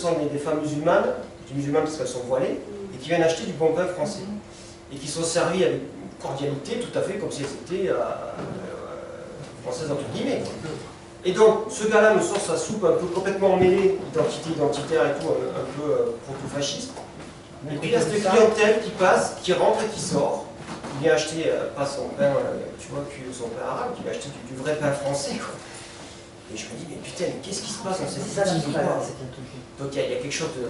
sont des femmes musulmanes parce qu'elles sont voilées, et qui viennent acheter du bon pain français. Et qui sont servis avec une cordialité tout à fait comme si elles étaient françaises entre guillemets. Et donc, ce gars-là me sort sa soupe un peu complètement mêlée, identité identitaire et tout, un peu proto-fasciste. Et puis il y a cette clientèle qui passe, qui rentre et qui sort, qui vient acheter, pas son pain, tu vois, son pain arabe, qui vient acheter du vrai pain français, quoi. Et je me dis, mais putain, qu'est-ce qui se passe dans cette boutique? Donc il y a quelque chose de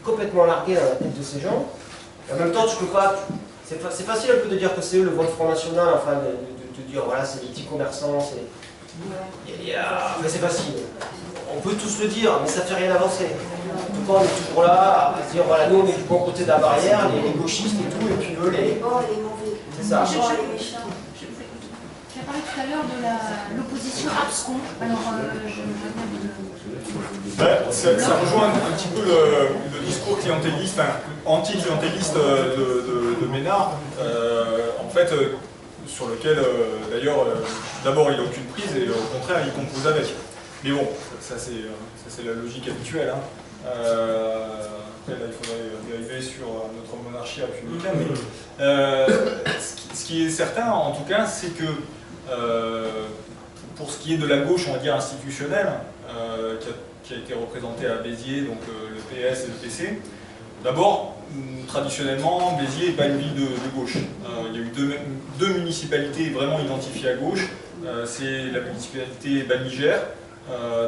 complètement largué dans la tête de ces gens. Et en même temps, tu peux pas. C'est facile un peu de dire que c'est eux le vote Front National, enfin, de dire, voilà, c'est les petits commerçants, c'est. Enfin, c'est facile. On peut tous le dire, mais ça fait rien avancer. Tout le temps, on est toujours là à se dire, voilà, nous on est du bon côté de la barrière, les gauchistes et tout, et puis eux, les bons, les mauvais. C'est ça. Les méchants. Tu as parlé tout à l'heure de l'opposition abscon. Alors, ça rejoint un petit peu le discours clientéliste, anti-clientéliste de Ménard, en fait, sur lequel, d'ailleurs, d'abord il n'a aucune prise et au contraire il compose avec. Mais bon, ça c'est la logique habituelle. Hein. Après, là, il faudrait dériver sur notre monarchie républicaine. Mais, ce qui est certain, en tout cas, c'est que pour ce qui est de la gauche, on va dire institutionnelle, qui a été représentée à Béziers, donc le PS et le PC, d'abord, traditionnellement, Béziers n'est pas une ville de gauche. Il y a eu deux municipalités vraiment identifiées à gauche. C'est la municipalité Bas-de-Nigère,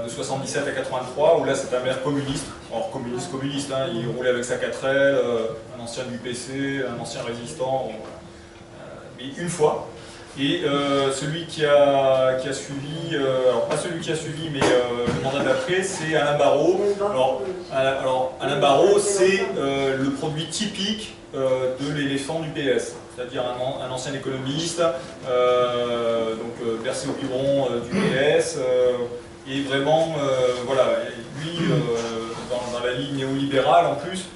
de 77 à 83, où là c'est un maire communiste. Alors communiste, hein, il roulait avec sa 4L, un ancien du PC, un ancien résistant, mais une fois. Et celui qui a suivi, alors pas celui qui a suivi, mais le mandat d'après, c'est Alain Barraud. Alors Alain Barraud, c'est le produit typique de l'éléphant du PS, c'est-à-dire un ancien économiste, donc versé au biberon du PS, et vraiment, voilà, lui, dans la ligne néolibérale en plus,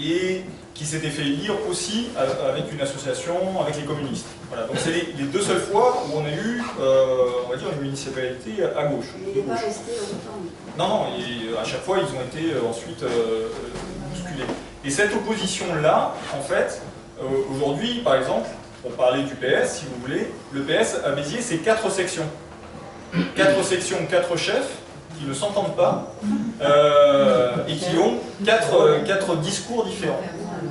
et qui s'était fait élire aussi avec une association avec les communistes. Voilà, donc c'est les deux seules fois où on a eu, on va dire, une municipalité à gauche. Il n'est pas resté longtemps. Non, et à chaque fois, ils ont été ensuite bousculés. Et cette opposition-là, en fait, aujourd'hui, par exemple, pour parler du PS, si vous voulez, le PS à Béziers, c'est 4 sections. 4 sections, 4 chefs, qui ne s'entendent pas, et qui ont 4 discours différents.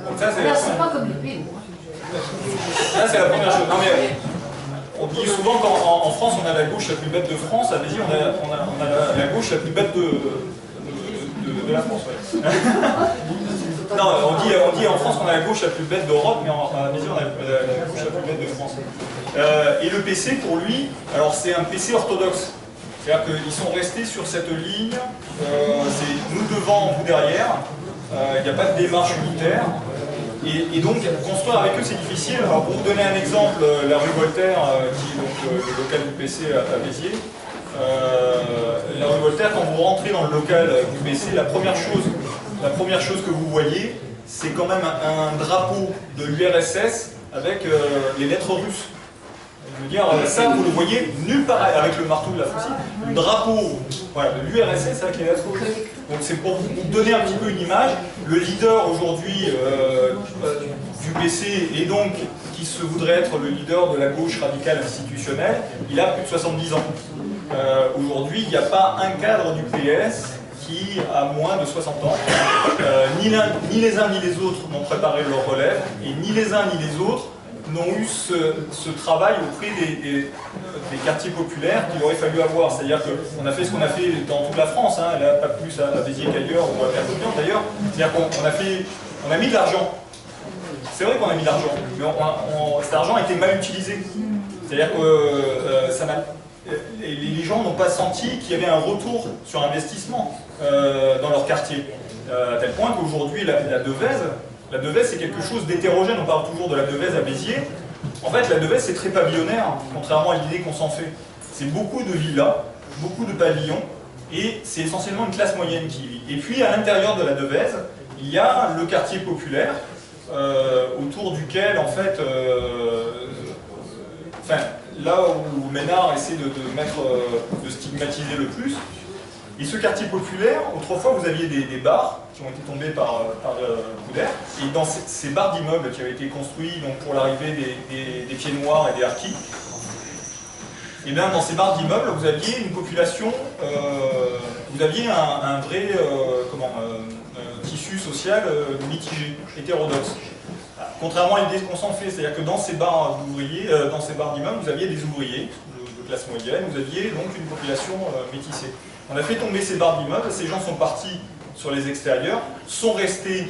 Donc ça, c'est pas comme les pays. Là, c'est la première chose. Non, mais, on dit souvent qu'en France, on a la gauche la plus bête de France. À Béziers, on a la gauche la plus bête de la France. Ouais. Non, on dit en France qu'on a la gauche la plus bête d'Europe, mais à Béziers, on a la gauche la plus bête de France. Et le PC, pour lui, alors c'est un PC orthodoxe. C'est-à-dire qu'ils sont restés sur cette ligne, c'est nous devant, vous derrière, il n'y a pas de démarche unitaire. Et donc, construire avec eux, c'est difficile. Alors, pour vous donner un exemple, la rue Voltaire, qui est donc le local du PC à Béziers, la rue Voltaire, quand vous rentrez dans le local du PC, la première chose que vous voyez, c'est quand même un drapeau de l'URSS avec les lettres russes. Je veux dire, ça, vous le voyez nulle part avec le marteau de la faucille. Le drapeau, voilà, de l'URSS avec les lettres russes. Donc c'est pour vous donner un petit peu une image. Le leader aujourd'hui du PC et donc qui se voudrait être le leader de la gauche radicale institutionnelle, il a plus de 70 ans. Aujourd'hui, il n'y a pas un cadre du PS qui a moins de 60 ans. Ni les uns ni les autres n'ont préparé leur relève, et ni les uns ni les autres n'ont eu ce travail auprès des quartiers populaires qu'il aurait fallu avoir. C'est-à-dire qu'on a fait ce qu'on a fait dans toute la France, hein, là, pas plus à Béziers qu'ailleurs, ou à Perpignan d'ailleurs. C'est-à-dire qu'on a mis de l'argent. C'est vrai qu'on a mis de l'argent, mais cet argent a été mal utilisé. C'est-à-dire que les gens n'ont pas senti qu'il y avait un retour sur investissement dans leur quartier. À tel point qu'aujourd'hui, la Devèze, c'est quelque chose d'hétérogène. On parle toujours de la Devèze à Béziers. En fait, la Devèze, c'est très pavillonnaire, contrairement à l'idée qu'on s'en fait. C'est beaucoup de villas, beaucoup de pavillons, et c'est essentiellement une classe moyenne qui y vit. Et puis, à l'intérieur de la Devèze, il y a le quartier populaire, autour duquel, en fait, là où Ménard essaie de stigmatiser le plus, Et ce quartier populaire, autrefois, vous aviez des bars qui ont été tombés par Boudère. Et dans ces bars d'immeubles qui avaient été construits donc, pour l'arrivée des pieds noirs et des harkis, et bien dans ces bars d'immeubles, vous aviez une population, vous aviez un vrai tissu social mitigé, hétérodoxe. Contrairement à l'idée qu'on s'en fait, c'est-à-dire que dans ces bars d'ouvriers, dans ces bars d'immeubles, vous aviez des ouvriers de classe moyenne, vous aviez donc une population métissée. On a fait tomber ces bars d'immeubles, ces gens sont partis sur les extérieurs, sont restés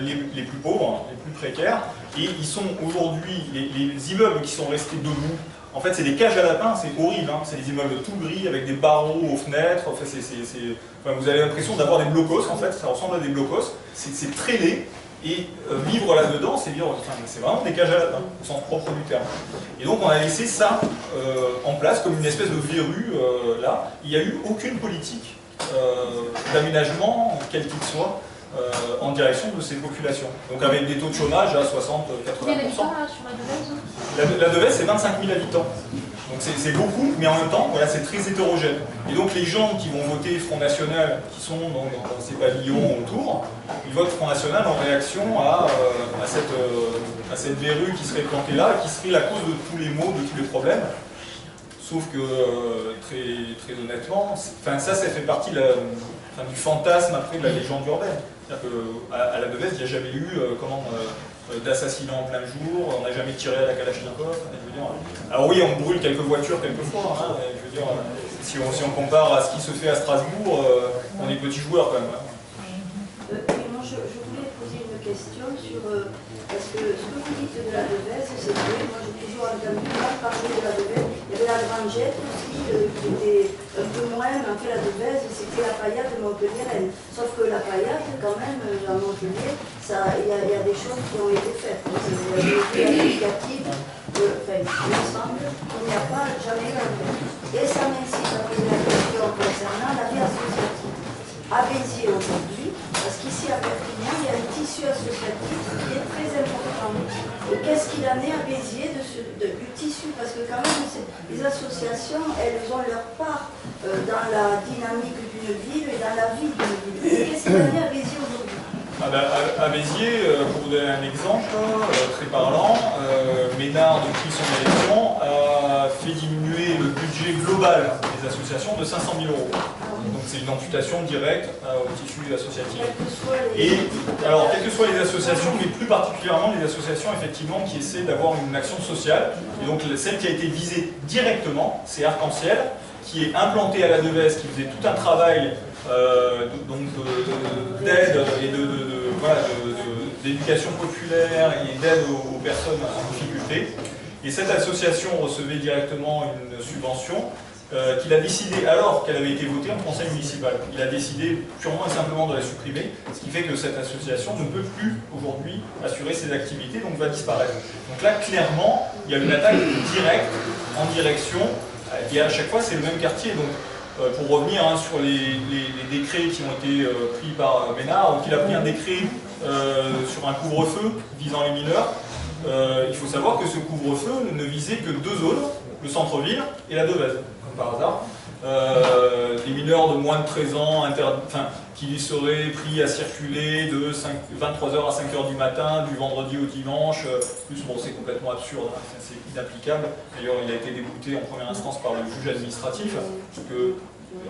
les plus pauvres, les plus précaires, et ils sont aujourd'hui, les immeubles qui sont restés debout, en fait c'est des cages à lapins, c'est horrible, hein. C'est des immeubles tout gris avec des barreaux aux fenêtres, enfin, vous avez l'impression d'avoir des blocos, en fait, ça ressemble à des blocos, c'est très laid. Et vivre là-dedans, c'est vraiment des cages à lapins, au sens propre du terme. Et donc on a laissé ça en place comme une espèce de verrue là. Il n'y a eu aucune politique d'aménagement, quel qu'il soit, en direction de ces populations. Donc avec des taux de chômage à 60-80%. Combien d'habitants là sur la Devèze? La Devèze, c'est 25 000 habitants. Donc c'est beaucoup, mais en même temps, voilà, c'est très hétérogène. Et donc les gens qui vont voter Front National, qui sont dans ces pavillons autour, ils votent Front National en réaction à cette verrue qui serait plantée là, qui serait la cause de tous les maux, de tous les problèmes. Sauf que, très honnêtement, ça fait partie du fantasme après de la légende urbaine. C'est-à-dire qu'à la Devèze, il n'y a jamais eu d'assassinat en plein jour, on n'a jamais tiré à la Kalachnikov. Alors oui, on brûle quelques voitures quelquefois, hein, je veux dire, si on compare à ce qui se fait à Strasbourg, on est petits joueurs quand même. Moi, je voulais poser une question sur, parce que ce que vous dites de la Devèze, c'est vrai, moi j'ai toujours entendu parler de la Devèze. Il y avait la Grangette aussi, qui était un peu moins, mais en fait la Devèze, c'était la paillade de Montpellier. Sauf que la paillade, quand même, à Montpellier, il y a des choses qui ont été faites. Il y a des initiatives, il me semble qu'il n'y a pas jamais eu la Devèze. Et ça m'incite à poser la question concernant la vie associative. À Béziers aujourd'hui, parce qu'ici à Perpignan, il y a un tissu associatif qui est très important. Et qu'est-ce qu'il en est à Béziers du tissu? Parce que quand même, les associations, elles ont leur part dans la dynamique d'une ville et dans la vie d'une ville. Qu'est-ce qu'il en est à Béziers aujourd'hui? À Béziers, pour vous donner un exemple très parlant, Ménard, depuis son élection, a fait diminuer le budget global des associations de 500 000 €. Donc c'est une amputation directe au tissu associatif. Et alors, quelles que soient les associations, mais plus particulièrement les associations effectivement qui essaient d'avoir une action sociale, et donc celle qui a été visée directement, c'est Arc-en-Ciel, qui est implantée à la Devèze, qui faisait tout un travail d'aide et d'éducation populaire et d'aide aux personnes en difficulté. Et cette association recevait directement une subvention qu'il a décidé, alors qu'elle avait été votée en conseil municipal, il a décidé purement et simplement de la supprimer, ce qui fait que cette association ne peut plus aujourd'hui assurer ses activités, donc va disparaître. Donc là, clairement, il y a une attaque directe en direction, et à chaque fois c'est le même quartier. Donc, pour revenir sur les décrets qui ont été pris par Ménard, donc il a pris un décret sur un couvre-feu visant les mineurs. Il faut savoir que ce couvre-feu ne visait que deux zones, le centre-ville et la Devèze, comme par hasard. Les mineurs de moins de 13 ans qui seraient pris à circuler de 23h à 5h du matin, du vendredi au dimanche. Plus, bon, c'est complètement absurde, hein, c'est inapplicable. D'ailleurs, il a été débouté en première instance par le juge administratif, parce que,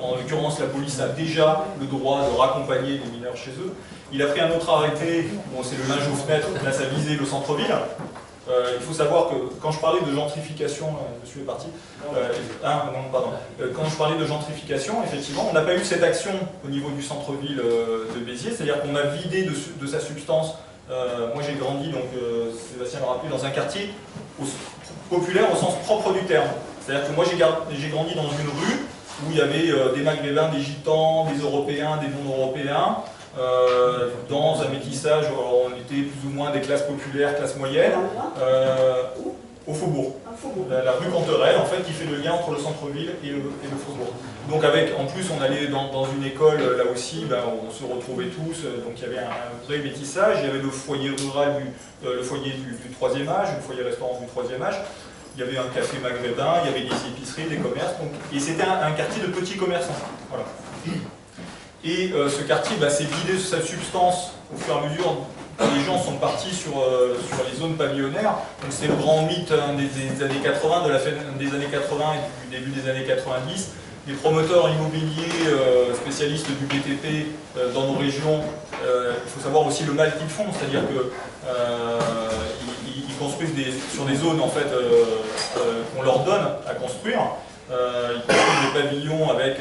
en l'occurrence, la police a déjà le droit de raccompagner les mineurs chez eux. Il a pris un autre arrêté, bon, c'est le linge aux fenêtres, là ça visait le centre-ville. Il faut savoir que quand je parlais de gentrification, monsieur est parti, quand je parlais de gentrification, effectivement, on n'a pas eu cette action au niveau du centre-ville de Béziers, c'est-à-dire qu'on a vidé de sa substance. Moi j'ai grandi, donc Sébastien l'a rappelé, dans un quartier populaire au sens propre du terme. C'est-à-dire que moi j'ai grandi dans une rue où il y avait des Maghrébins, des Gitans, des Européens, des non-Européens, dans un métissage, alors on était plus ou moins des classes populaires, classes moyennes, au Faubourg. La rue Canterelle, en fait, qui fait le lien entre le centre-ville et le Faubourg. Donc en plus, on allait dans une école, là aussi, on se retrouvait tous, donc il y avait un vrai métissage, il y avait le foyer rural, le foyer du 3e âge, le foyer restaurant du 3e âge, il y avait un café maghrébin, il y avait des épiceries, des commerces, et c'était un quartier de petits commerçants. Voilà. Et ce quartier s'est vidé de sa substance au fur et à mesure que les gens sont partis sur les zones pavillonnaires. Donc c'est le grand mythe des années 80, de la fin des années 80 et du début des années 90. Les promoteurs immobiliers spécialistes du BTP dans nos régions, il faut savoir aussi le mal qu'ils font, c'est-à-dire qu'ils construisent sur des zones en fait, qu'on leur donne à construire. Ils construisent des pavillons avec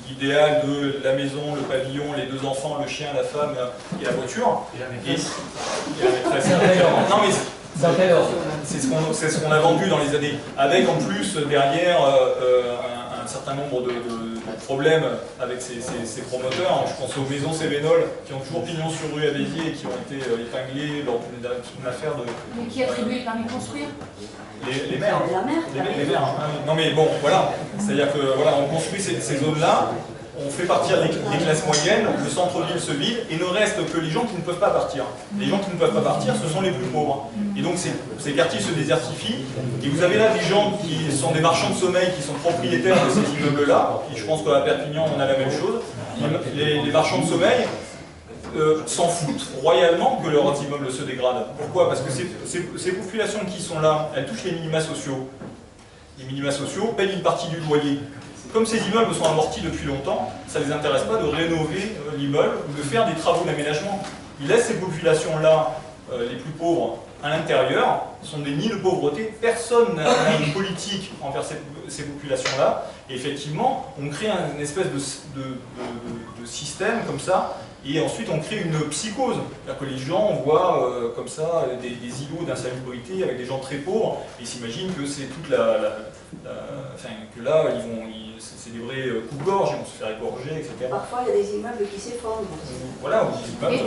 l'idéal de la maison, le pavillon, les deux enfants, le chien, la femme et la voiture. Et la maîtresse. Non, mais c'est ce qu'on a vendu dans les années. Avec en plus derrière un certain nombre de problèmes avec ces promoteurs. Je pense aux maisons Cévenol qui ont toujours pignon sur rue à Béziers et qui ont été épinglés lors d'une affaire de... Mais qui attribue le permis de construire? Les maires. Les maires. Non mais bon, voilà. C'est-à-dire que voilà, on construit ces zones-là, on fait partir les classes moyennes, le centre-ville se vide, et ne reste que les gens qui ne peuvent pas partir. Les gens qui ne peuvent pas partir, ce sont les plus pauvres. Et donc ces quartiers se désertifient, et vous avez là des gens qui sont des marchands de sommeil, qui sont propriétaires de ces immeubles-là, et je pense qu'à Perpignan, on a la même chose. Les marchands de sommeil s'en foutent royalement que leurs immeubles se dégradent. Pourquoi? Parce que ces populations qui sont là, elles touchent les minima sociaux. Les minima sociaux payent une partie du loyer. Comme ces immeubles sont amortis depuis longtemps, ça ne les intéresse pas de rénover l'immeuble ou de faire des travaux d'aménagement. Ils laissent ces populations-là, les plus pauvres, à l'intérieur, sont des nids de pauvreté. Personne n'a une politique envers ces populations-là. Et effectivement, on crée une espèce de système comme ça, et ensuite on crée une psychose. C'est-à-dire que les gens voient comme ça des îlots d'insalubrité avec des gens très pauvres, et s'imaginent que c'est toute que là, c'est des vrais coups-gorge, ils vont se faire égorger, etc. Parfois, il y a des immeubles qui s'effondrent. Voilà, Et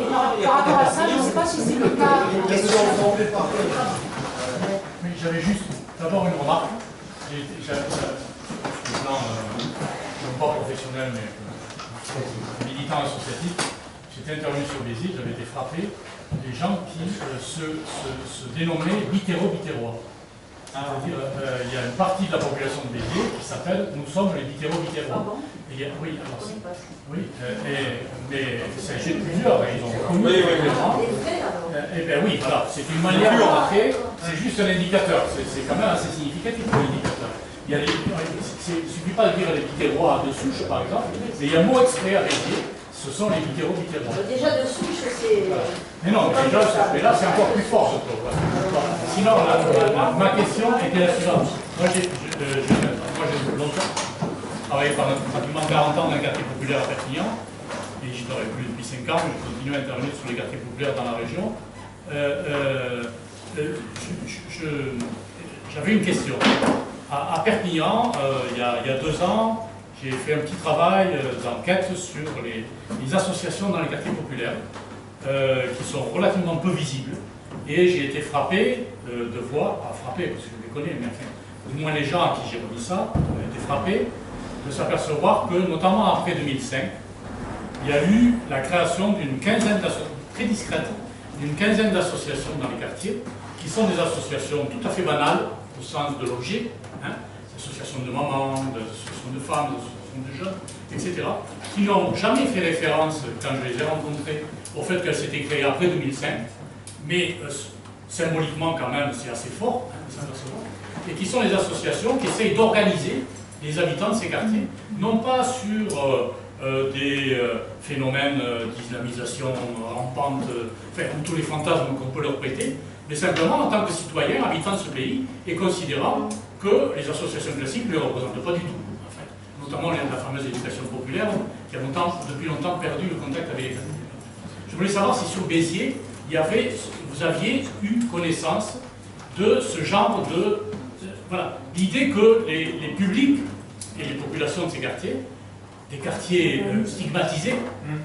par rapport à ça, je ne sais pas si c'est le cas. Oui, j'avais juste d'abord une remarque. Non pas professionnel, mais militant associatif. J'étais intervenu sur Béziers, j'avais été frappé des gens qui se dénommaient bitéro-bitérois. C'est-à-dire, il y a une partie de la population de Béziers qui s'appelle « Nous sommes les bitéro-bitérois ». Oui, alors oui, mais c'est chez plusieurs, ils ont reconnu. Eh bien oui, voilà, c'est une manière de marquer, c'est juste un indicateur, c'est quand même assez significatif l'indicateur. Il ne suffit pas de dire les bitérois de souche, par exemple, mais il y a un mot extrait à Béziers, ce sont les bitéro-bitérois. Déjà de souche, c'est... Mais non, déjà, mais là c'est encore plus fort, je trouve. Sinon, ma question était la suivante. Moi, j'ai longtemps travaillé pendant pratiquement 40 ans dans un quartier populaire à Perpignan, et j'y travaille plus depuis 5 ans, je continue à intervenir sur les quartiers populaires dans la région. J'avais une question. À Perpignan, il y a 2 ans, j'ai fait un petit travail d'enquête sur les associations dans les quartiers populaires, qui sont relativement peu visibles. Et j'ai été frappé de voir, pas frappé parce que je les connais, mais enfin, du moins les gens à qui j'ai remis ça, ont été frappés de s'apercevoir que, notamment après 2005, il y a eu la création d'une quinzaine d'associations, très discrètes, d'une quinzaine d'associations dans les quartiers, qui sont des associations tout à fait banales, au sens de l'objet, hein, des associations de mamans, des associations de femmes, des associations de jeunes, etc., qui n'ont jamais fait référence, quand je les ai rencontrées, au fait qu'elles s'étaient créées après 2005, mais symboliquement quand même c'est assez fort, hein, et qui sont les associations qui essayent d'organiser les habitants de ces quartiers, non pas sur des phénomènes d'islamisation rampante, enfin tous les fantasmes qu'on peut leur prêter, mais simplement en tant que citoyens, habitants de ce pays, et considérant que les associations classiques ne les représentent pas du tout. Enfin, notamment la fameuse éducation populaire, qui a depuis longtemps perdu le contact avec les quartiers. Je voulais savoir si sur Béziers, vous aviez eu connaissance de ce genre de... Voilà, l'idée que les publics et les populations de ces quartiers, des quartiers stigmatisés,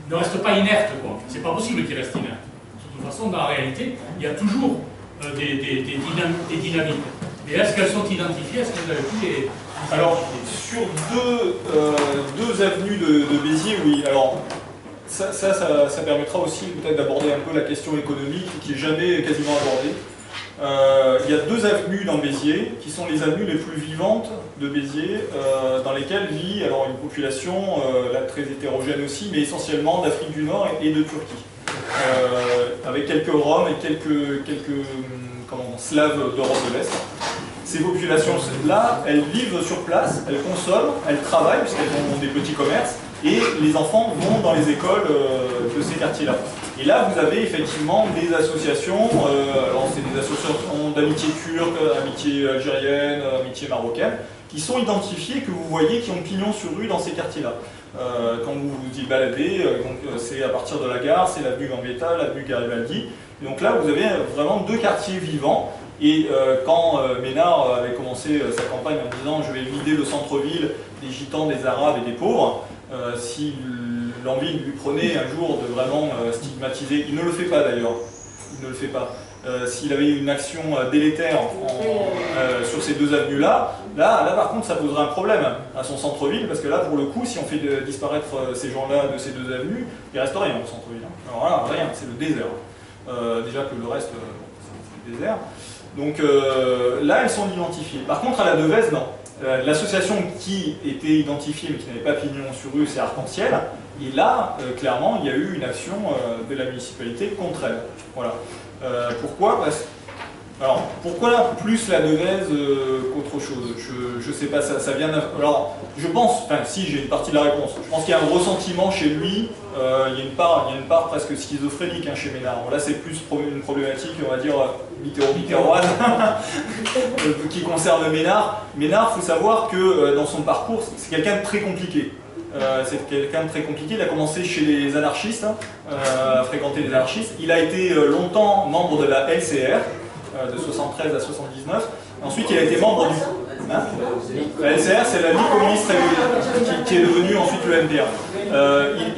ne restent pas inertes, quoi. C'est pas possible qu'ils restent inertes. De toute façon, dans la réalité, il y a toujours des dynamiques. Et est-ce qu'elles sont identifiées? Est-ce que vous avez pu les Alors, sur deux avenues de Béziers, oui. Alors, ça permettra aussi peut-être d'aborder un peu la question économique qui n'est jamais quasiment abordée. il y a 2 avenues dans Béziers, qui sont les avenues les plus vivantes de Béziers, dans lesquelles vit alors, une population là, très hétérogène aussi, mais essentiellement d'Afrique du Nord et de Turquie. Avec quelques Roms et quelques Slaves d'Europe de l'Est. Ces populations-là, elles vivent sur place, elles consomment, elles travaillent, puisqu'elles ont des petits commerces, et les enfants vont dans les écoles de ces quartiers-là. Et là, vous avez effectivement des associations, alors c'est des associations d'amitié turque, amitié algérienne, amitié marocaine, qui sont identifiées, que vous voyez, qui ont pignon sur rue dans ces quartiers-là. Quand vous vous y baladez, c'est à partir de la gare, c'est l'avenue Gambetta, l'avenue Garibaldi. Et donc là, vous avez vraiment 2 quartiers vivants. Et quand Ménard avait commencé sa campagne en disant « je vais vider le centre-ville des gitans, des arabes et des pauvres », si l'envie lui prenait un jour de vraiment stigmatiser, il ne le fait pas d'ailleurs, il ne le fait pas. S'il avait une action délétère sur ces 2 avenues-là, là par contre ça poserait un problème à son centre-ville, parce que là pour le coup, si on fait disparaître ces gens-là de ces 2 avenues, il ne reste rien au centre-ville. Alors là, rien, c'est le désert. Déjà que le reste, c'est le désert. Donc là, elles sont identifiées. Par contre, à la Devèze, non. L'association qui était identifiée mais qui n'avait pas pignon sur rue, c'est Arc-en-Ciel. Et là, clairement, il y a eu une action de la municipalité contre elle. Voilà. Pourquoi ? Alors, pourquoi plus la Devèze qu'autre chose ? Je ne sais pas, ça vient d'un... Alors, je pense, enfin si, j'ai une partie de la réponse. Je pense qu'il y a un ressentiment chez lui, il y a une part presque schizophrénique chez Ménard. Là, c'est plus une problématique, on va dire, mitterrand-mitterroise, qui concerne Ménard. Ménard, il faut savoir que dans son parcours, c'est quelqu'un de très compliqué. Il a commencé chez les anarchistes, à fréquenter les anarchistes. Il a été longtemps membre de la LCR, de 73 à 79. Ensuite, il a été membre du... La LCR, c'est la Ligue communiste qui est devenue ensuite le MDR.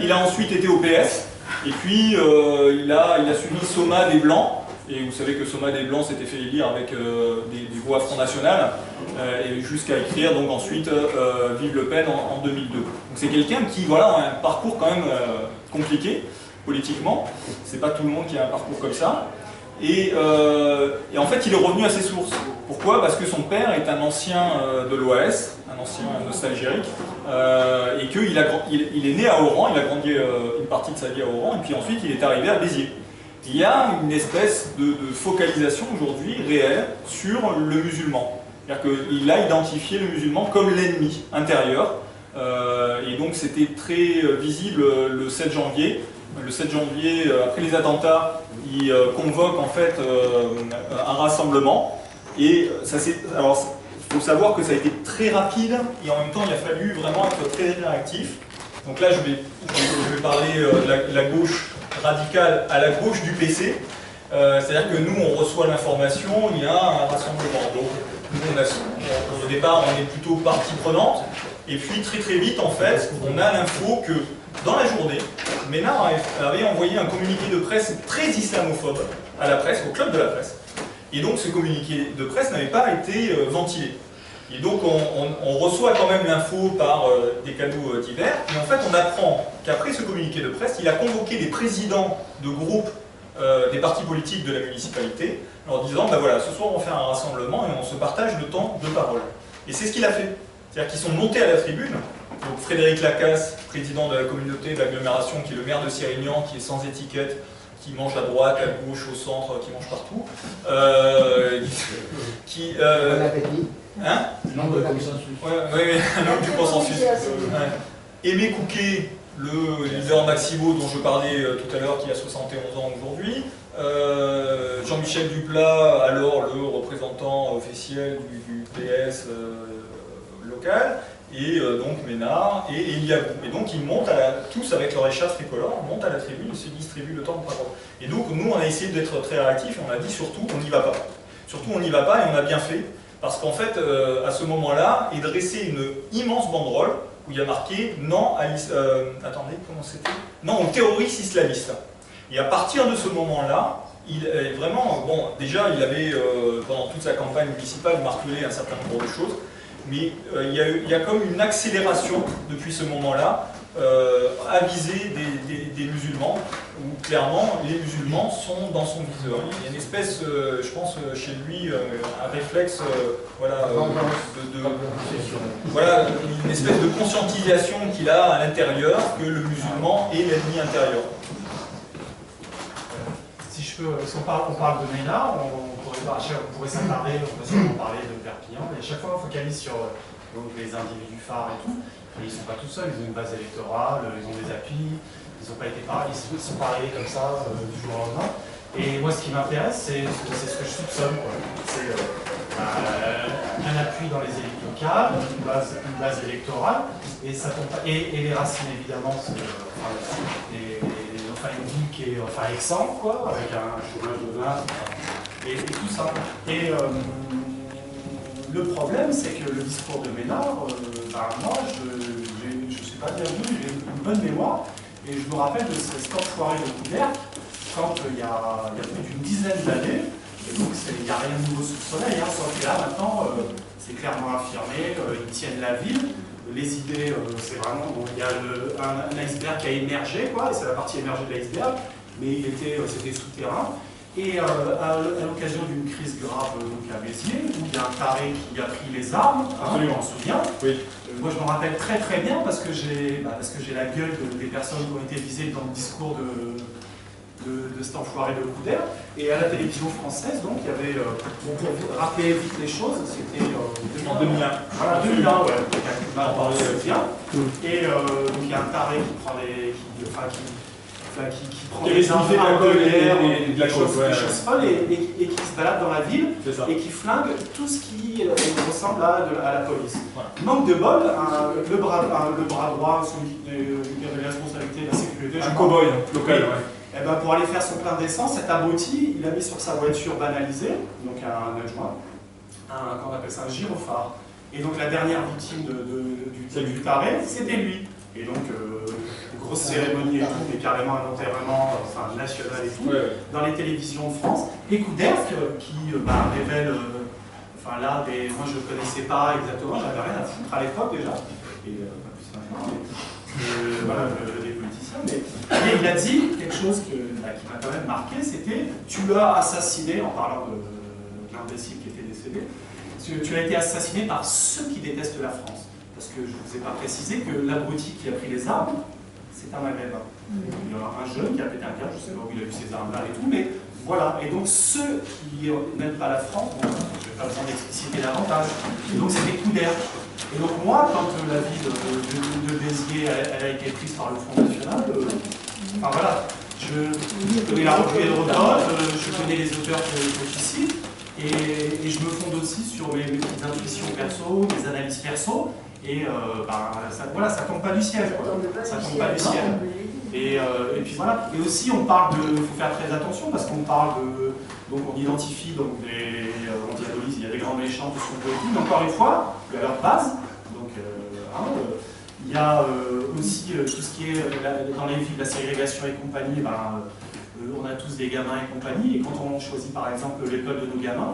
Il a ensuite été au PS, et puis il a suivi Soma des Blancs. Et vous savez que Soma des Blancs s'était fait élire avec des voix Front National, et jusqu'à écrire donc ensuite Vive Le Pen en 2002. Donc c'est quelqu'un qui voilà, a un parcours quand même compliqué politiquement. C'est pas tout le monde qui a un parcours comme ça. Et en fait, il est revenu à ses sources. Pourquoi ? Parce que son père est un ancien de l'OAS, un ancien nostalgique, et qu'il il est né à Oran, il a grandi une partie de sa vie à Oran, et puis ensuite il est arrivé à Béziers. Il y a une espèce de focalisation aujourd'hui réelle sur le musulman. C'est-à-dire qu'il a identifié le musulman comme l'ennemi intérieur, et donc c'était très visible le 7 janvier. Le 7 janvier, après les attentats, il convoque en fait un rassemblement. Et alors, il faut savoir que ça a été très rapide et en même temps, il a fallu vraiment être très réactif. Donc là, je vais parler de la gauche radicale à la gauche du PC. C'est-à-dire que nous, on reçoit l'information, il y a un rassemblement. Donc, nous, au départ, on est plutôt partie prenante. Et puis, très vite, en fait, on a l'info que dans la journée, Ménard avait envoyé un communiqué de presse très islamophobe à la presse, au club de la presse. Et donc ce communiqué de presse n'avait pas été ventilé. Et donc on reçoit quand même l'info par des canaux divers, et en fait on apprend qu'après ce communiqué de presse, il a convoqué les présidents de groupes des partis politiques de la municipalité, en disant, ben voilà, ce soir on fait un rassemblement et on se partage le temps de parole. Et c'est ce qu'il a fait. C'est-à-dire qu'ils sont montés à la tribune. Donc Frédéric Lacasse, président de la communauté d'agglomération, qui est le maire de Sérignan, qui est sans étiquette, qui mange à droite, à gauche, au centre, qui mange partout. Bon appétit. Hein ? Nombre de consensus. Oui, un homme du consensus. Aimé Couquet, le leader Maximo dont je parlais tout à l'heure, qui a 71 ans aujourd'hui. Jean-Michel Duplat, alors le représentant officiel du PS local. Et donc Ménard et Eliabou. Et donc ils montent tous avec leur écharpe tricolore, montent à la tribune, ils se distribuent le temps de parole. Et donc nous on a essayé d'être très réactifs, on a dit surtout on n'y va pas. Surtout on n'y va pas, et on a bien fait, parce qu'en fait à ce moment-là est dressée une immense banderole où il y a marqué non à attendez, comment c'était ? Non aux terroristes islamistes. Et à partir de ce moment-là, il est vraiment, bon déjà il avait pendant toute sa campagne municipale martelé un certain nombre de choses. Mais il y a comme une accélération depuis ce moment-là à viser des musulmans, ou clairement, les musulmans sont dans son viseur. Il y a une espèce, je pense, chez lui, un réflexe, voilà, voilà, une espèce de conscientisation qu'il a à l'intérieur que le musulman est l'ennemi intérieur. Si je peux, si on parle de Ménard, on pourrait s'attarder, on peut sûrement parler de Perpignan, et à chaque fois on focalise sur donc, les individus phares et tout, et ils ne sont pas tout seuls, ils ont une base électorale, ils ont des appuis, ils n'ont pas été pareils, ils sont pareils comme ça du jour au lendemain. Et moi ce qui m'intéresse, c'est ce que je soupçonne, c'est un appui dans les élites locales, une base électorale, et les racines évidemment, c'est une ville qui est Aix-en, quoi, avec un chômage de vin, et tout ça. Et le problème, c'est que le discours de Ménard, moi, je sais pas bien vu, j'ai une bonne mémoire, et je me rappelle de cet enfoiré de Couderc, quand il y a plus d'une dizaine d'années, et donc il n'y a rien de nouveau sous le soleil, sauf que là, maintenant, c'est clairement affirmé, ils tiennent la ville. Les idées, c'est vraiment, il y a un iceberg qui a émergé, quoi, et c'est la partie émergée de l'iceberg, mais c'était souterrain. Et à l'occasion d'une crise grave donc à Béziers, où il y a un taré qui a pris les armes, on s'en souvient. Oui. Moi je me rappelle très très bien parce que j'ai la gueule des personnes qui ont été visées dans le discours de cet enfoiré de Couderc. Et à la télévision française, donc, il y avait, pour vous rappeler vite les choses, c'était en 2001. Voilà, 2001, ouais. Donc, et donc, il y a un taré qui prend les armes de la chose folles et qui se balade dans la ville et qui flingue tout ce qui ressemble à la police. Voilà. Manque de bol, le bras droit, celui qui a les responsabilités de la sécurité, un cow-boy local, ouais. Et ben pour aller faire son plein d'essence, cet abruti, il a mis sur sa voiture banalisée, donc un adjoint, qu'on appelle ça un gyrophare. Et donc la dernière victime du taré, c'était lui. Et donc, grosse cérémonie et tout, mais carrément un enterrement national et tout, dans les télévisions de France. Et Couderc, qui révèle, moi je ne connaissais pas exactement, j'avais rien à foutre à l'époque déjà, et pas plus maintenant, des politiciens, mais il a dit quelque chose qui m'a quand même marqué, c'était « tu l'as assassiné », en parlant de l'imbécile qui était décédé, « tu as été assassiné par ceux qui détestent la France ». Parce que je ne vous ai pas précisé que l'abruti qui a pris les armes, c'est un maghrébin. Il y a un jeune qui a pété un câble, je ne sais pas où il a vu ces armes-là et tout, mais voilà. Et donc ceux qui n'aiment pas la France, je n'ai pas besoin d'expliciter davantage. Et donc c'était Couderc. Et donc moi, quand la ville de Béziers elle a été prise par le Front National, voilà, je connais la revue Hérodote, je connais les auteurs que tu cites, et je me fonde aussi sur mes petites intuitions perso, mes analyses perso. Et ça tombe pas du ciel, quoi. Ça tombe pas du ciel. Et puis voilà. Et aussi, on parle de. Il faut faire très attention parce qu'on parle de. Donc on identifie donc on diabolise, il y a des grands méchants, tout ce qu'on peut dire. Mais encore une fois, il y a leur base. Donc il y a aussi tout ce qui est dans les villes, la ségrégation et compagnie. On a tous des gamins et compagnie, et quand on choisit par exemple l'école de nos gamins,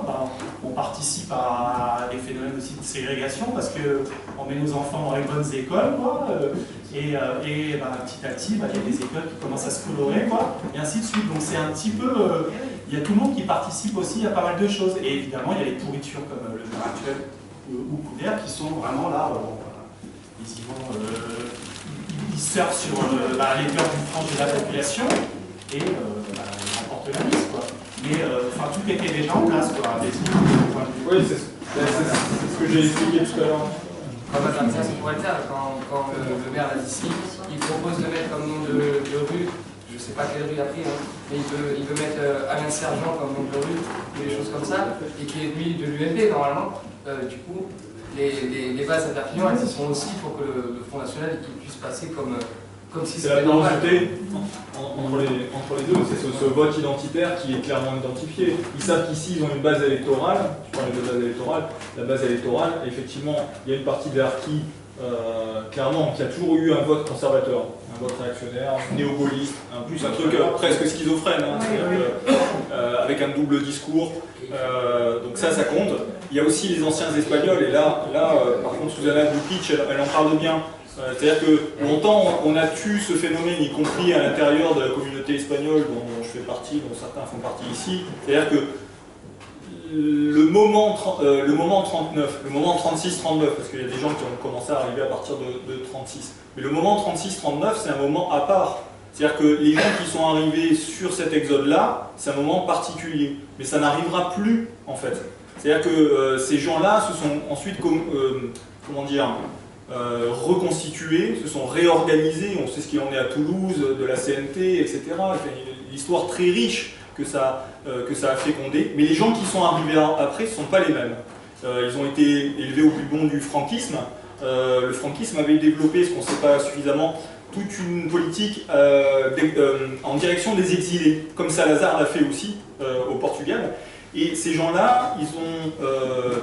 on participe à des phénomènes aussi de ségrégation parce qu'on met nos enfants dans les bonnes écoles, quoi, et petit à petit, il y a des écoles qui commencent à se colorer, quoi, et ainsi de suite. Donc c'est un petit peu, il y a tout le monde qui participe aussi à pas mal de choses, et évidemment il y a les pourritures comme le maire actuel ou Couderc qui sont vraiment là, ils y vont, ils surfent sur les peurs d'une frange de la population. Et remporte la mise, quoi. Mais tout était déjà en place, quoi, oui, c'est ce que j'ai expliqué tout à l'heure. Ça, c'est pour être ça, quand le maire l'a dit ici, il propose de mettre comme nom de rue, je ne sais pas quelle rue il a pris, mais il veut mettre Alain Sergent comme nom de rue, ou des choses comme ça, et qui est lui de l'UMP, normalement. Du coup, les bases à Perpignan, elles y sont aussi pour que le Front National puisse passer comme si c'est la porosité entre les deux, c'est ce vote identitaire qui est clairement identifié. Ils savent qu'ici ils ont une base électorale, tu parlais de base électorale, la base électorale, effectivement, il y a une partie de l'Arki, clairement, qui a toujours eu un vote conservateur, un vote réactionnaire, néo-gaulliste, un truc presque schizophrène, avec un double discours, donc ça compte. Il y a aussi les anciens Espagnols, et là par contre, Susana Dukic, elle en parle bien. C'est-à-dire que longtemps, on a tué ce phénomène, y compris à l'intérieur de la communauté espagnole dont je fais partie, dont certains font partie ici. C'est-à-dire que le moment 39, le moment 36-39, parce qu'il y a des gens qui ont commencé à arriver à partir de 36, mais le moment 36-39, c'est un moment à part. C'est-à-dire que les gens qui sont arrivés sur cet exode-là, c'est un moment particulier. Mais ça n'arrivera plus, en fait. C'est-à-dire que ces gens-là se sont ensuite, comment dire, reconstitués, se sont réorganisés. On sait ce qu'il en est à Toulouse, de la CNT, etc. L'histoire très riche que ça a fécondé. Mais les gens qui sont arrivés après ne sont pas les mêmes. Ils ont été élevés au plus bon du franquisme. Le franquisme avait développé, ce qu'on ne sait pas suffisamment, toute une politique en direction des exilés, comme Salazar l'a fait aussi au Portugal. Et ces gens-là, ils ont,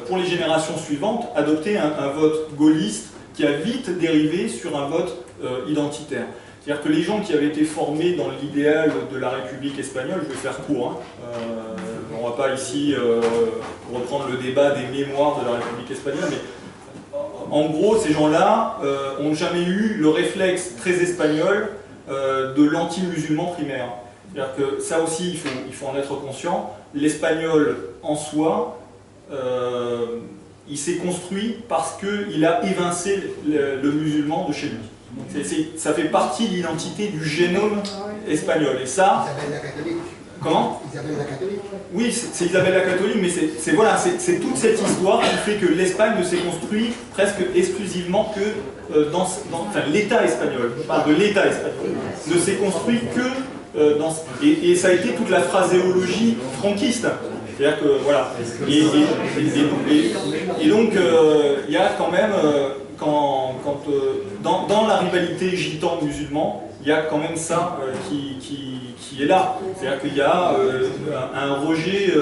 pour les générations suivantes, adopté un vote gaulliste qui a vite dérivé sur un vote identitaire. C'est-à-dire que les gens qui avaient été formés dans l'idéal de la République espagnole, je vais faire court, on ne va pas ici reprendre le débat des mémoires de la République espagnole, mais en gros, ces gens-là n'ont jamais eu le réflexe très espagnol de l'anti-musulman primaire. C'est-à-dire que ça aussi, il faut en être conscient. L'espagnol en soi, il s'est construit parce qu'il a évincé le musulman de chez lui. Ça fait partie de l'identité du génome espagnol. Et ça... Comment ? Isabelle la catholique. Oui, c'est Isabelle la catholique, mais c'est toute cette histoire qui fait que l'Espagne ne s'est construite presque exclusivement que enfin, l'État espagnol. Je parle de l'État espagnol. Ne s'est construit que dans... Et ça a été toute la phraséologie franquiste. C'est-à-dire que, voilà. Et donc, il y a quand même, dans la rivalité gitan-musulman, il y a quand même ça qui est là. C'est-à-dire qu'il y a un rejet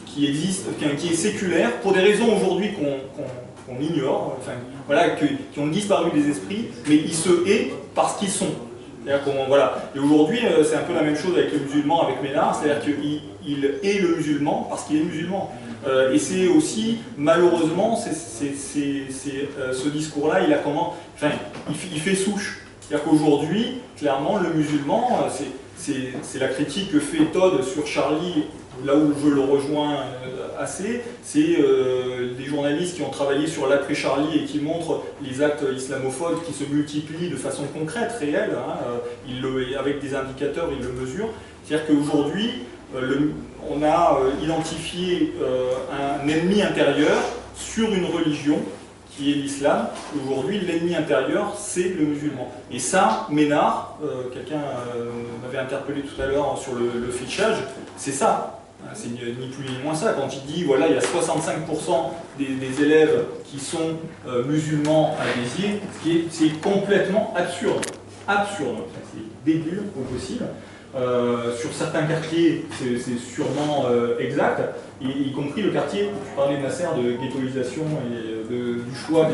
qui existe, qui est séculaire, pour des raisons aujourd'hui qu'on ignore, enfin, voilà, qui ont disparu des esprits, mais ils se haient parce qu'ils sont. Voilà. Et aujourd'hui, c'est un peu la même chose avec le musulman, avec Ménard, c'est-à-dire qu'il est le musulman parce qu'il est musulman. Et c'est aussi, malheureusement, ce discours-là, il fait souche. C'est-à-dire qu'aujourd'hui, clairement, le musulman, c'est la critique que fait Todd sur Charlie, là où je le rejoins assez, c'est des journalistes qui ont travaillé sur l'après-Charlie et qui montrent les actes islamophobes qui se multiplient de façon concrète, réelle, avec des indicateurs, ils le mesurent. C'est-à-dire qu'aujourd'hui, on a identifié un ennemi intérieur sur une religion, qui est l'islam. Aujourd'hui, l'ennemi intérieur, c'est le musulman. Et ça, Ménard, quelqu'un m'avait interpellé tout à l'heure sur le fichage, c'est ça. C'est ni plus ni moins ça. Quand il dit, voilà, il y a 65% des élèves qui sont musulmans à Béziers, c'est complètement absurde. Absurde. C'est débile au possible. Sur certains quartiers, c'est sûrement exact, y compris le quartier, tu parlais de Nasser, de ghettoisation et du choix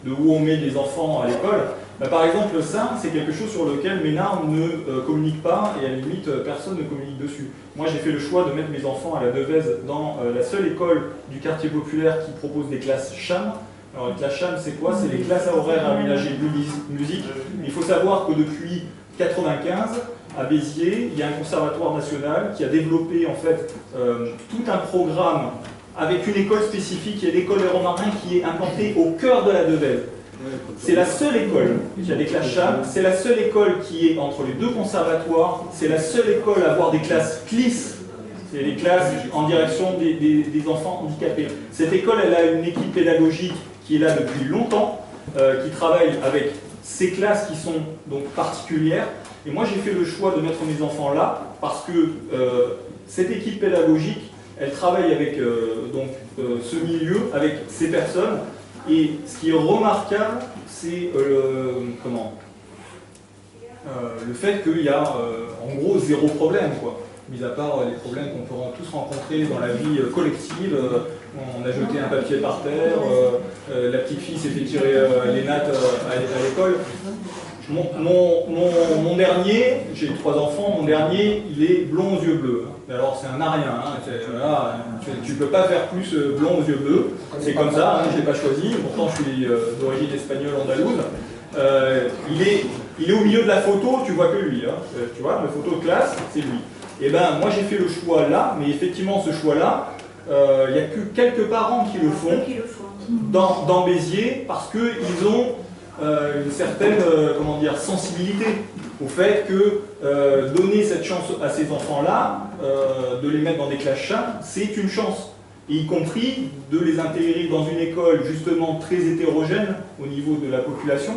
de où on met les enfants à l'école. Par exemple, ça, c'est quelque chose sur lequel Ménard ne communique pas, et à la limite, personne ne communique dessus. Moi, j'ai fait le choix de mettre mes enfants à la Devèze dans la seule école du quartier populaire qui propose des classes CHAM. Alors, les classes CHAM, c'est quoi? C'est les classes à horaires aménagées musique. Il faut savoir que depuis 1995, à Béziers, il y a un conservatoire national qui a développé en fait tout un programme avec une école spécifique, qui est l'école des Romarins, qui est implantée au cœur de la Devèze. C'est la seule école qui a des classes CHAM, c'est la seule école qui est entre les deux conservatoires, c'est la seule école à avoir des classes CLIS, c'est les classes en direction des enfants handicapés. Cette école, elle a une équipe pédagogique qui est là depuis longtemps, qui travaille avec ces classes qui sont donc particulières. Et moi, j'ai fait le choix de mettre mes enfants là parce que cette équipe pédagogique, elle travaille avec ce milieu, avec ces personnes. Et ce qui est remarquable, c'est le fait qu'il y a en gros zéro problème, quoi. Mis à part les problèmes qu'on peut tous rencontrer dans la vie collective. On a jeté un papier par terre, la petite fille s'est fait tirer les nattes à l'école. Mon dernier, j'ai 3 enfants, mon dernier, il est blond aux yeux bleus. Mais alors c'est un arien, hein. Voilà, tu ne peux pas faire plus blond aux yeux bleus. C'est comme ça, hein, je ne l'ai pas choisi, pourtant je suis d'origine espagnole andalouse. Il est au milieu de la photo, tu vois que lui. Hein. Tu vois, la photo de classe, c'est lui. Et ben moi j'ai fait le choix là, mais effectivement ce choix-là, il n'y a que quelques parents qui le font dans Béziers parce qu'ils ont une certaine comment dire, sensibilité au fait que donner cette chance à ces enfants-là, de les mettre dans des classes chats, c'est une chance. Et y compris de les intégrer dans une école justement très hétérogène au niveau de la population,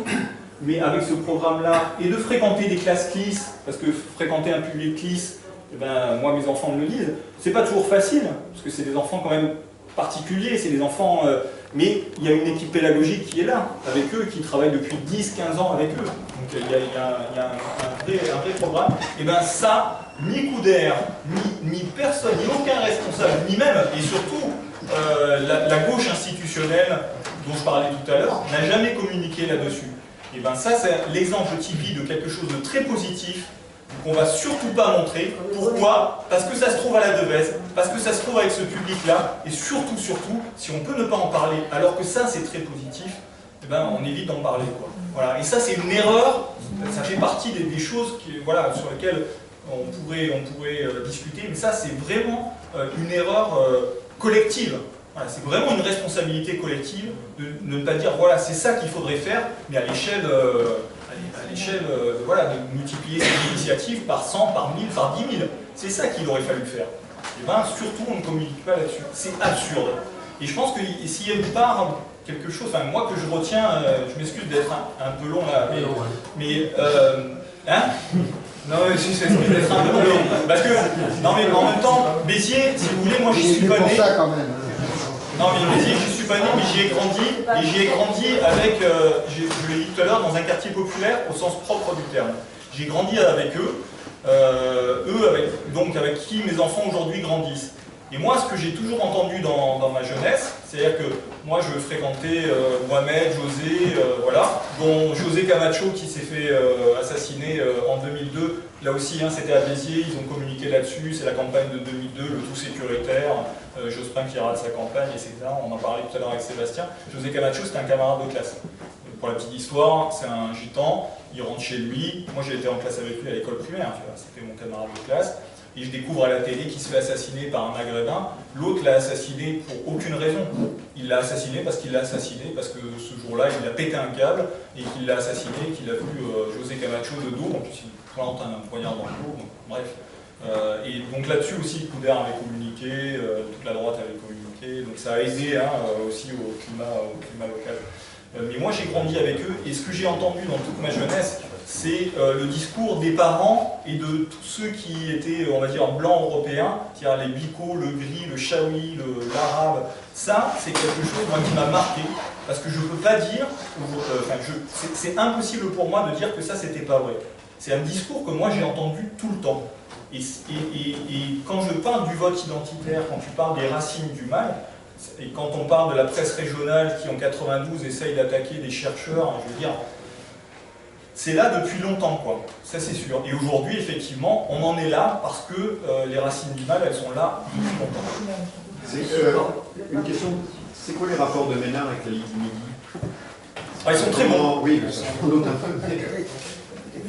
mais avec ce programme-là, et de fréquenter des classes CLIS, parce que fréquenter un public CLIS, eh ben, moi mes enfants me le disent, c'est pas toujours facile, parce que c'est des enfants quand même particuliers, c'est des enfants... mais il y a une équipe pédagogique qui est là, avec eux, qui travaille depuis 10-15 ans avec eux. Donc il y a un vrai programme. Et bien ça, ni Couder, ni personne, ni aucun responsable, ni même, et surtout, la gauche institutionnelle dont je parlais tout à l'heure, n'a jamais communiqué là-dessus. Et bien ça, c'est l'exemple typique de quelque chose de très positif, qu'on va surtout pas montrer. Pourquoi? Parce que ça se trouve à la Devèze, parce que ça se trouve avec ce public-là, et surtout, si on peut ne pas en parler, alors que ça c'est très positif, eh ben, on évite d'en parler, quoi. Voilà. Et ça c'est une erreur, ça fait partie des choses qui, voilà, sur lesquelles on pourrait discuter, mais ça c'est vraiment une erreur collective. Voilà, c'est vraiment une responsabilité collective de ne pas dire voilà c'est ça qu'il faudrait faire, mais à l'échelle voilà, de multiplier ces initiatives par 100, par 1000, par 10 000. C'est ça qu'il aurait fallu faire. Et bien surtout on ne communique pas là-dessus. C'est absurde. Et je pense que s'il y a une part, quelque chose, enfin moi que je retiens, je m'excuse d'être un peu long là, mais hein? Non, si c'est d'être un peu long. Parce que, non mais en même temps, Béziers, si vous voulez, moi j'y suis pas né. Non mais Béziers, j'y suis pas né, mais j'y ai grandi, et j'y ai grandi avec, je l'ai dit tout à l'heure, dans un quartier populaire au sens propre du terme. J'ai grandi avec eux, avec qui mes enfants aujourd'hui grandissent. Et moi, ce que j'ai toujours entendu dans ma jeunesse, c'est-à-dire que moi je fréquentais Mohamed, José, voilà, dont José Camacho qui s'est fait assassiner en 2002. Là aussi, hein, c'était à Béziers, ils ont communiqué là-dessus, c'est la campagne de 2002, le tout sécuritaire, Jospin qui rate sa campagne, etc. On en parlait tout à l'heure avec Sébastien. José Camacho, c'était un camarade de classe. Pour la petite histoire, c'est un gitan, il rentre chez lui, moi j'ai été en classe avec lui à l'école primaire, c'était mon camarade de classe. Et je découvre à la télé qu'il se fait assassiner par un maghrébin. L'autre l'a assassiné pour aucune raison. Il l'a assassiné parce qu'il l'a assassiné, parce que ce jour-là, il a pété un câble et qu'il l'a assassiné, qu'il a vu José Camacho de dos, en plus il plante un poignard dans le dos, bref. Et donc là-dessus aussi, Couder avait communiqué, toute la droite avait communiqué, donc ça a aidé hein, aussi au climat local. Mais moi j'ai grandi avec eux, et ce que j'ai entendu dans toute ma jeunesse, c'est le discours des parents et de tous ceux qui étaient, on va dire, blancs européens, c'est-à-dire les bicots, le gris, le chaoui, l'arabe. Ça, c'est quelque chose moi, qui m'a marqué, parce que je ne peux pas dire, c'est impossible pour moi de dire que ça, c'était pas vrai. C'est un discours que moi j'ai entendu tout le temps. Et quand je parle du vote identitaire, quand tu parles des racines du mal, et quand on parle de la presse régionale qui en 92 essaye d'attaquer des chercheurs, je veux dire, c'est là depuis longtemps, quoi. Ça c'est sûr. Et aujourd'hui, effectivement, on en est là parce que les racines du mal, elles sont là depuis longtemps. Une question, c'est quoi les rapports de Ménard avec la Ligue du Midi? Ils sont très bons. Oui, ça se doute un peu.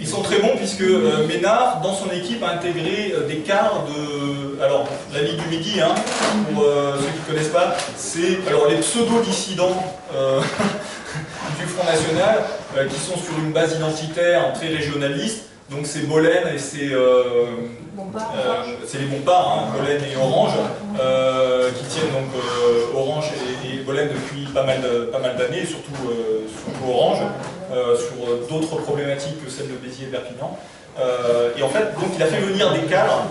Ils sont très bons puisque Ménard, dans son équipe, a intégré des cadres de... Alors, la Ligue du Midi, hein, pour ceux qui ne connaissent pas, c'est les pseudo-dissidents du Front National qui sont sur une base identitaire très régionaliste. Donc c'est Bolène et c'est les Bompard, hein, Bolène et Orange, qui tiennent donc Orange et Bolène depuis pas mal d'années, surtout Orange, sur d'autres problématiques que celles de Béziers et Perpignan. Et en fait, donc il a fait venir des cadres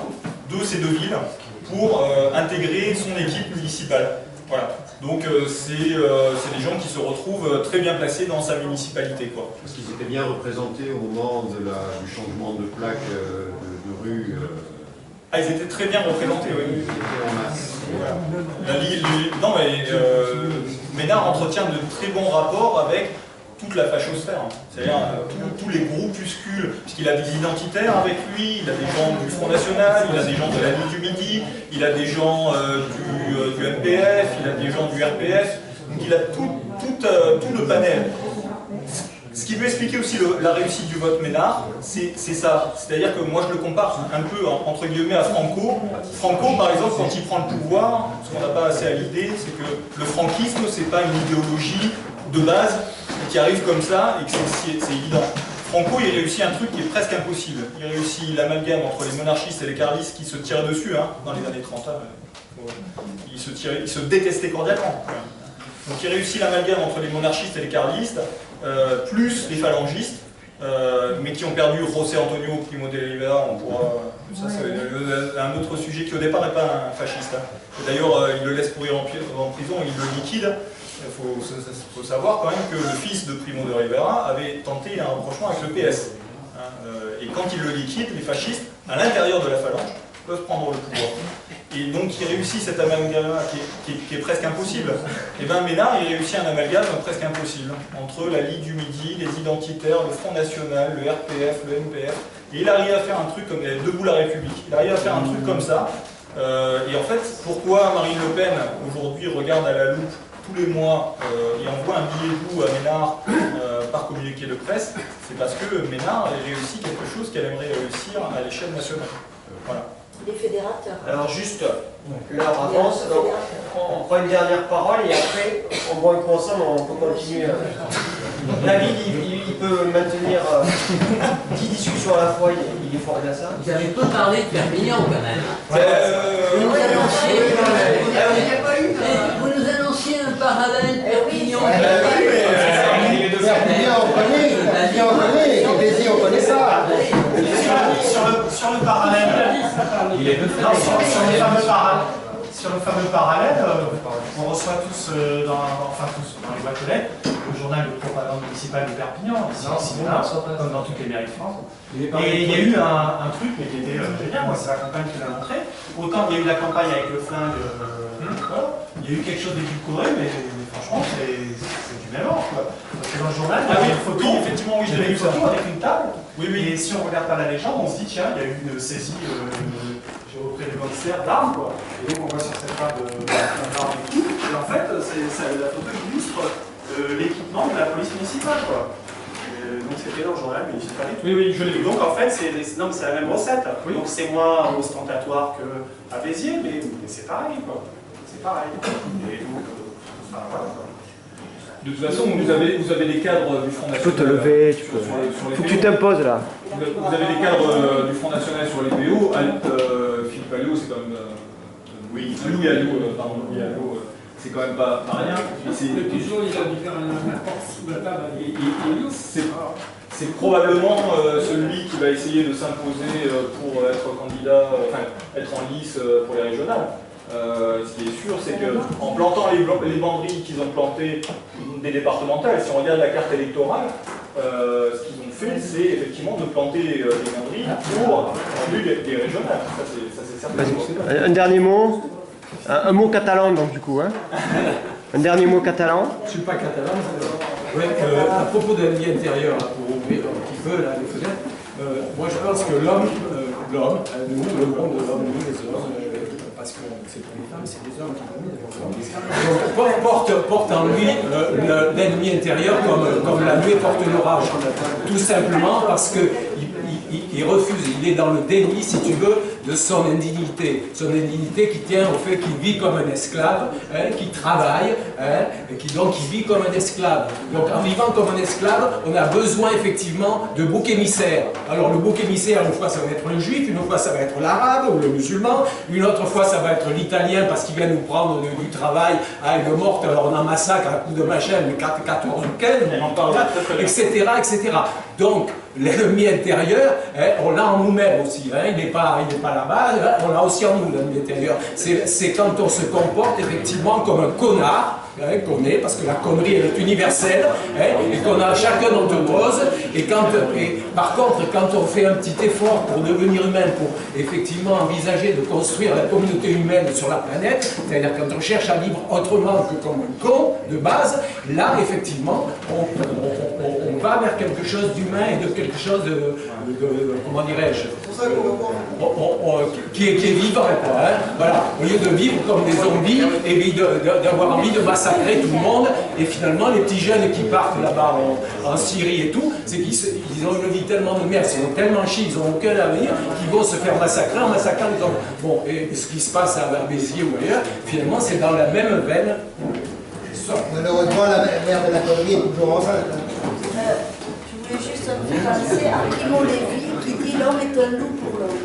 de ces deux villes pour intégrer son équipe municipale. Voilà. Donc c'est des gens qui se retrouvent très bien placés dans sa municipalité, quoi. Parce qu'ils étaient bien représentés au moment du changement de plaque de rue. Ah, ils étaient très bien représentés, oui. Ils étaient en masse. Voilà. Non, mais Ménard entretient de très bons rapports avec toute la fachosphère, c'est-à-dire tous les groupuscules, puisqu'il a des identitaires avec lui, il a des gens du Front National, il a des gens de la Ligue du Midi, il a des gens du MPF, il a des gens du RPF, donc il a tout le panel. Ce qui peut expliquer aussi la réussite du vote Ménard, c'est ça. C'est-à-dire que moi je le compare un peu entre guillemets à Franco. Franco, par exemple, quand il prend le pouvoir, ce qu'on n'a pas assez à l'idée, c'est que le franquisme, c'est pas une idéologie de base qui arrive comme ça et que c'est évident. Franco, il réussit un truc qui est presque impossible. Il réussit l'amalgame entre les monarchistes et les carlistes qui se tiraient dessus, hein, dans les années 30. Ils se détestaient cordialement. Donc il réussit l'amalgame entre les monarchistes et les carlistes, plus les phalangistes, mais qui ont perdu José Antonio Primo de Rivera. Ça c'est un autre sujet qui au départ n'est pas un fasciste. Hein. D'ailleurs, il le laisse pourrir en prison, il le liquide. Il faut savoir quand même que le fils de Primo de Rivera avait tenté un rapprochement avec le PS. Hein, et quand il le liquide, les fascistes, à l'intérieur de la phalange, peuvent prendre le pouvoir. Et donc il réussit cet amalgame qui est presque impossible. Et bien Ménard, il réussit un amalgame presque impossible entre la Ligue du Midi, les identitaires, le Front National, le RPF, le MPF. Et il arrive à faire un truc comme Debout la République. Il arrive à faire un truc comme ça. Et en fait, pourquoi Marine Le Pen aujourd'hui regarde à la loupe tous les mois et envoie un billet doux à Ménard par communiqué de presse, c'est parce que Ménard a réussi quelque chose qu'elle aimerait réussir à l'échelle nationale. Voilà. Les fédérateurs. Alors juste, l'heure avance, donc on prend une dernière parole et après on boit un croissant, on peut continuer. David, il peut maintenir 10 discussions à la fois, il est fort bien ça. Vous avez peu parlé de Perpignan quand même. Vous nous annonciez un parallèle Perpignan. Perpignan, on connaît, et Béziers, on connaît ça. Sur le parallèle, sur le fameux parallèle, on reçoit tous, dans les boîtes aux lettres, le journal de propagande municipale de Perpignan, ici, comme dans toutes les mairies de France. Et il y a eu un truc mais qui était génial, moi c'est la campagne qui l'a montré. Autant il y a eu la campagne avec le flingue, il y a eu quelque chose d'édulcoré, mais franchement c'est du même ordre. Parce que dans le journal, il y avait une photo, effectivement, oui, je l'ai vu avec une table. Et si on regarde pas la légende, on se dit tiens, il y a eu une saisie auprès des gangsters d'armes, quoi. Et donc on voit sur cette table d'armes et tout. Et en fait, la photo illustre l'équipement de la police municipale, quoi. Donc c'était dans le journal municipal. Oui, je l'ai vu. Donc en fait, c'est la même recette. Donc c'est moins ostentatoire qu'à Béziers, mais c'est pareil, quoi. C'est pareil. Et donc, voilà. De toute façon, vous avez des cadres du Front National. Tu peux te lever, tu peux. Faut que tu t'imposes là. Vous avez des cadres du Front National sur les BO. Philippe Alliot, c'est quand même. Louis Alliot, pardon, Louis Alliot, c'est quand même pas rien. Toujours, il a dû faire un apport sous la table. C'est probablement celui qui va essayer de s'imposer pour être candidat, être en lice pour les régionales. Ce qui est sûr, c'est qu'en plantant les banderilles qu'ils ont plantées des départementales, si on regarde la carte électorale, ce qu'ils ont fait, c'est effectivement de planter des banderilles pour des régionales. Ça, c'est certain. Un dernier mot, un mot catalan donc du coup. Hein. Un dernier mot catalan. Je ne suis pas catalan. À propos de la vie intérieure, là, pour ouvrir un petit peu là, les fenêtres, moi je pense que l'homme, nous, le monde de l'homme, nous les hommes, parce que c'est pour les femmes, c'est des hommes qui porte en lui l'ennemi intérieur comme la nuée porte l'orage. Tout simplement parce que il refuse, il est dans le déni, si tu veux, de son indignité. Son indignité qui tient au fait qu'il vit comme un esclave, qui travaille, et qui vit comme un esclave. Donc en vivant comme un esclave, on a besoin effectivement de bouc émissaire. Alors le bouc émissaire, une fois ça va être le juif, une fois ça va être l'arabe ou le musulman, une autre fois ça va être l'italien parce qu'il vient nous prendre du travail à une morte, alors on en massacre à coup de machin, le 14 etc., etc. Donc l'ennemi intérieur, on l'a en nous-mêmes aussi, il n'est pas là-bas, on l'a aussi en nous, l'ennemi intérieur. C'est quand on se comporte effectivement comme un connard, qu'on est, parce que la connerie elle est universelle, et qu'on a chacun notre dose, et par contre, quand on fait un petit effort pour devenir humain, pour effectivement envisager de construire la communauté humaine sur la planète, c'est-à-dire quand on cherche à vivre autrement que comme un con, de base, là, effectivement, pas vers quelque chose d'humain et de quelque chose comment dirais-je, qui est vivant, quoi, hein. Voilà, au lieu de vivre comme des zombies et d'avoir envie de massacrer tout le monde, et finalement les petits jeunes qui partent là-bas en Syrie et tout, c'est qu'ils ont une vie tellement de merde, ils sont tellement chiés, ils n'ont aucun avenir, qu'ils vont se faire massacrer en massacrant les hommes. Bon, et ce qui se passe à Béziers ou ailleurs, finalement c'est dans la même veine. Malheureusement, la mère de la connerie est toujours enceinte. Je voulais juste me faire penser à Primo Levi qui dit l'homme est un loup pour l'homme.